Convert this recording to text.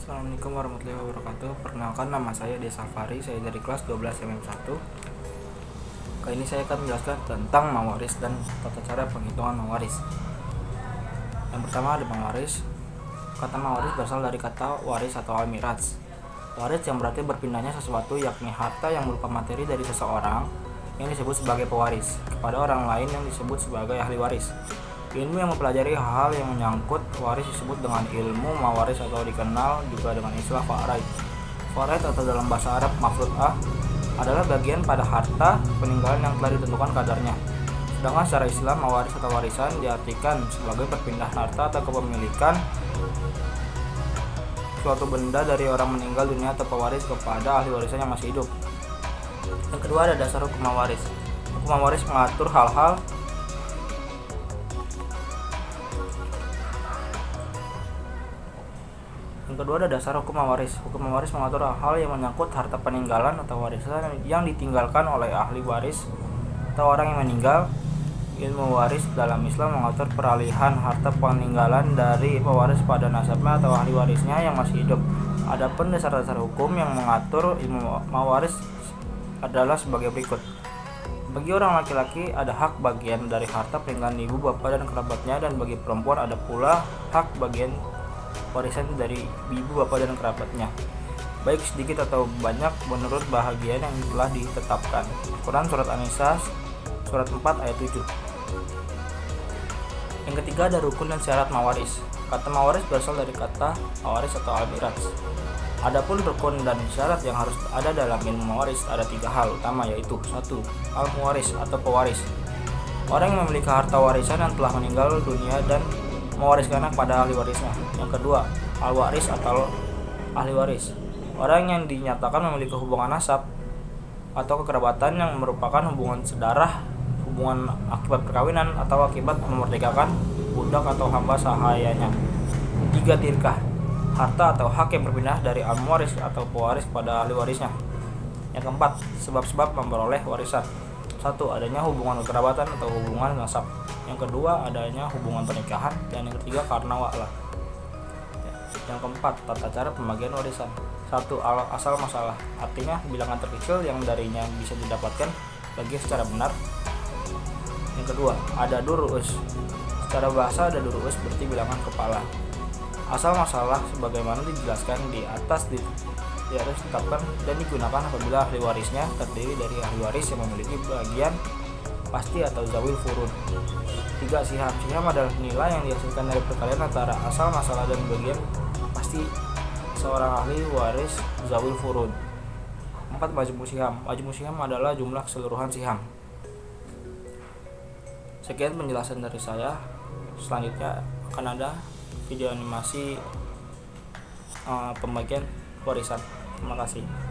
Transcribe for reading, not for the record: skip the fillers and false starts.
Assalamualaikum warahmatullahi wabarakatuh. Perkenalkan, nama saya Desa Fari, saya dari kelas 12 MM1. Kali ini saya akan menjelaskan tentang mawaris dan tata cara penghitungan mawaris. Yang pertama ada mawaris. Kata mawaris berasal dari kata waris atau al-mirats. Waris yang berarti berpindahnya sesuatu, yakni harta yang berupa materi dari seseorang yang disebut sebagai pewaris kepada orang lain yang disebut sebagai ahli waris. Ilmu yang mempelajari hal-hal yang menyangkut waris disebut dengan ilmu mawaris atau dikenal juga dengan istilah faraid. Faraid atau dalam bahasa Arab mafru'ah adalah bagian pada harta peninggalan yang telah ditentukan kadarnya. Sedangkan secara Islam mawaris atau warisan diartikan sebagai perpindahan harta atau kepemilikan suatu benda dari orang meninggal dunia atau pewaris kepada ahli warisan yang masih hidup. Yang kedua ada dasar hukum mawaris. Hukum mawaris mengatur hal-hal Yang kedua ada dasar hukum mawaris. Hukum mawaris mengatur hal yang menyangkut harta peninggalan atau warisan yang ditinggalkan oleh ahli waris atau orang yang meninggal. Ilmu waris dalam Islam mengatur peralihan harta peninggalan dari pewaris pada nasabnya atau ahli warisnya yang masih hidup. Adapun dasar-dasar hukum yang mengatur ilmu mawaris adalah sebagai berikut. Bagi orang laki-laki ada hak bagian dari harta peninggalan ibu, bapak, dan kerabatnya, dan bagi perempuan ada pula hak bagian warisan dari ibu, bapak, dan kerabatnya, baik sedikit atau banyak menurut bahagian yang telah ditetapkan. Quran Surat An-Nisa Surat 4 ayat 7. Yang ketiga ada rukun dan syarat mawaris. Kata mawaris berasal dari kata mawaris atau al-mirats. Adapun rukun dan syarat yang harus ada dalam ilmu mawaris ada 3 hal utama, yaitu 1. Al-muwaris atau pewaris, orang yang memiliki harta warisan yang telah meninggal dunia dan mewariskannya kepada ahli warisnya. Yang kedua, al-waris atau ahli waris, orang yang dinyatakan memiliki hubungan nasab atau kekerabatan yang merupakan hubungan sedarah, hubungan akibat perkawinan atau akibat memerdekakan budak atau hamba sahayanya. 3. Tirkah, harta atau hak yang berpindah dari al-muwaris atau pewaris pada ahli warisnya. Yang keempat, sebab-sebab memperoleh warisan. 1. Adanya hubungan kekerabatan atau hubungan nasab. Yang kedua, adanya hubungan pernikahan. Dan yang ketiga, karena wa'lah. Yang keempat, tata cara pembagian warisan. 1. Asal masalah, artinya bilangan terkecil yang darinya bisa didapatkan bagi secara benar. Yang kedua, ada durus. Secara bahasa ada durus berarti bilangan kepala. Asal masalah sebagaimana dijelaskan di atas ditetapkan dan digunakan apabila ahli warisnya terdiri dari ahli waris yang memiliki bagian pasti atau zawil furud. 3. Siham. Siham adalah nilai yang dihasilkan dari perkalian antara asal masalah dan bagian pasti seorang ahli waris zawil furud. 4. Majmu siham. Majmu siham adalah jumlah keseluruhan siham. Sekian penjelasan dari saya. Selanjutnya akan ada video animasi pembagian warisan. Terima kasih.